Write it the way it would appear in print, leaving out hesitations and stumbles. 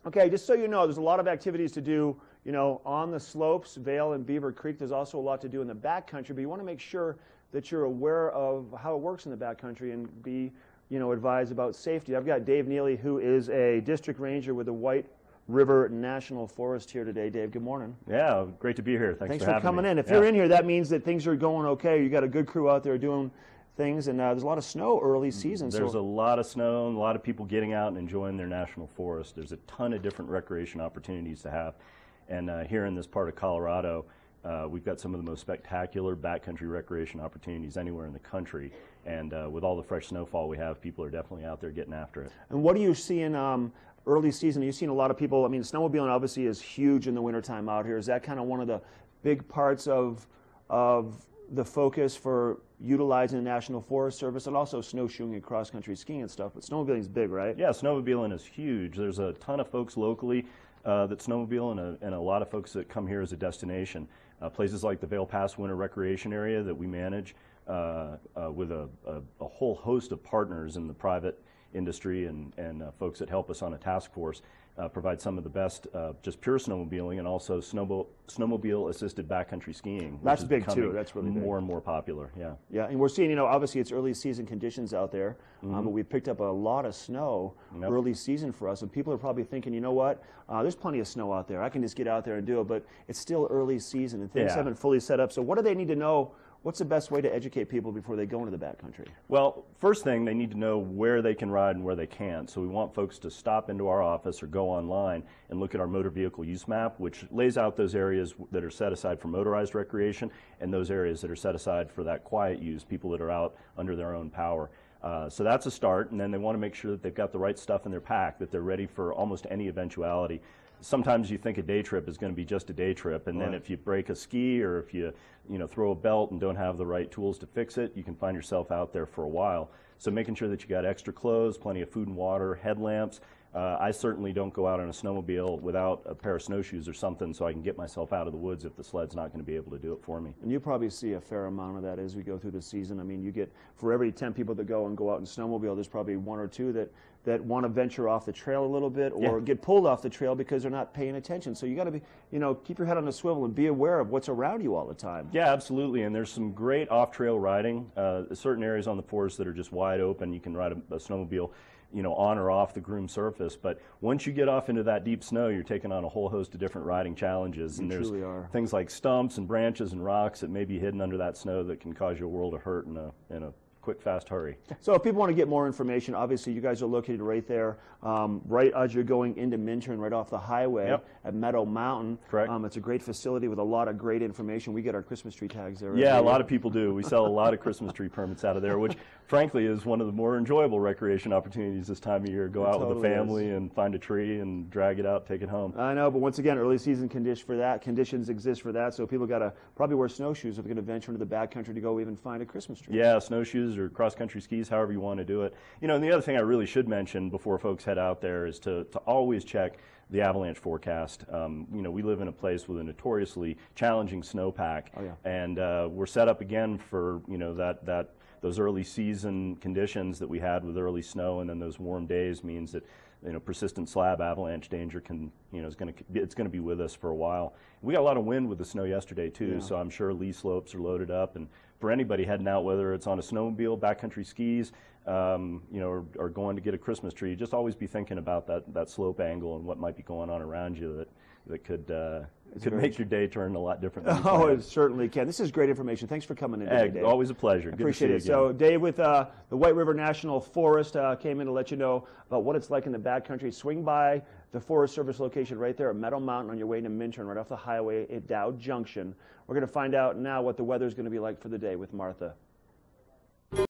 Okay, just so you know, there's a lot of activities to do, on the slopes, Vail and Beaver Creek. There's also a lot to do in the backcountry, but you want to make sure that you're aware of how it works in the backcountry and be, advised about safety. I've got Dave Neely, who is a district ranger with the White River National Forest here today. Dave, good morning. Yeah, great to be here. Thanks for coming me. in. If you're in here, that means that things are going okay. You got a good crew out there doing things, and there's a lot of snow early season. There's a lot of snow and a lot of people getting out and enjoying their national forest. There's a ton of different recreation opportunities to have. And here in this part of Colorado, we've got some of the most spectacular backcountry recreation opportunities anywhere in the country. And with all the fresh snowfall we have, people are definitely out there getting after it. And what do you see in early season? You've seen a lot of people, snowmobiling obviously is huge in the wintertime out here. Is that kind of one of the big parts of the focus for utilizing the National Forest Service, and also snowshoeing and cross-country skiing and stuff? But snowmobiling is big, right? Yeah, snowmobiling is huge. There's a ton of folks locally that snowmobile, and a lot of folks that come here as a destination. Places like the Vail Pass Winter Recreation Area that we manage with a whole host of partners in the private industry and folks that help us on a task force. Provide some of the best just pure snowmobiling, and also snowmobile assisted backcountry skiing. That's big too. That's really more and more popular. Yeah. Yeah, and we're seeing, obviously it's early season conditions out there, but we picked up a lot of snow early season for us, and people are probably thinking, you know what, there's plenty of snow out there. I can just get out there and do it, but it's still early season and things haven't fully set up. So what do they need to know? What's the best way to educate people before they go into the backcountry? Well, first thing, they need to know where they can ride and where they can't. So we want folks to stop into our office or go online and look at our motor vehicle use map, which lays out those areas that are set aside for motorized recreation and those areas that are set aside for that quiet use, people that are out under their own power. So that's a start, and then they want to make sure that they've got the right stuff in their pack, that they're ready for almost any eventuality. Sometimes you think a day trip is going to be just a day trip, and then if you break a ski or if you throw a belt and don't have the right tools to fix it, you can find yourself out there for a while. So making sure that you got extra clothes, plenty of food and water, headlamps. I certainly don't go out on a snowmobile without a pair of snowshoes or something, so I can get myself out of the woods if the sled's not going to be able to do it for me. And you probably see a fair amount of that as we go through the season. You get, for every 10 people that go out and snowmobile, there's probably one or two that want to venture off the trail a little bit, or get pulled off the trail because they're not paying attention. So you got to be, keep your head on a swivel and be aware of what's around you all the time. Yeah, absolutely. And there's some great off-trail riding. Certain areas on the forest that are just wide open. You can ride a snowmobile, on or off the groomed surface. But once you get off into that deep snow, you're taking on a whole host of different riding challenges. And there's things like stumps and branches and rocks that may be hidden under that snow that can cause you a world of hurt in a quick, fast hurry. So if people want to get more information, obviously you guys are located right there, right as you're going into Minturn, right off the highway at Meadow Mountain. Correct. It's a great facility with a lot of great information. We get our Christmas tree tags there. Yeah, a lot of people do. We sell a lot of Christmas tree permits out of there, which frankly is one of the more enjoyable recreation opportunities this time of year. Go out with the family and find a tree and drag it out, take it home. I know, but once again, early season conditions exist for that, so people got to probably wear snowshoes if they're going to venture into the backcountry to go even find a Christmas tree. Yeah, snowshoes or cross-country skis, however you want to do it. And the other thing I really should mention before folks head out there is to always check the avalanche forecast. We live in a place with a notoriously challenging snowpack, and we're set up again for those early season conditions that we had with early snow, and then those warm days means that persistent slab avalanche danger it's going to be with us for a while. We got a lot of wind with the snow yesterday too, so I'm sure lee slopes are loaded up. And for anybody heading out, whether it's on a snowmobile, backcountry skis, or going to get a Christmas tree, just always be thinking about that slope angle and what might be going on around you that could make your day turn a lot different. Oh, it certainly can. This is great information. Thanks for coming in today, Dave. Always a pleasure. Good appreciate to it. see you again. So Dave with the White River National Forest came in to let you know about what it's like in the backcountry. Swing by the Forest Service location right there at Meadow Mountain on your way to Minturn, right off the highway at Dow Junction. We're going to find out now what the weather is going to be like for the day with Martha.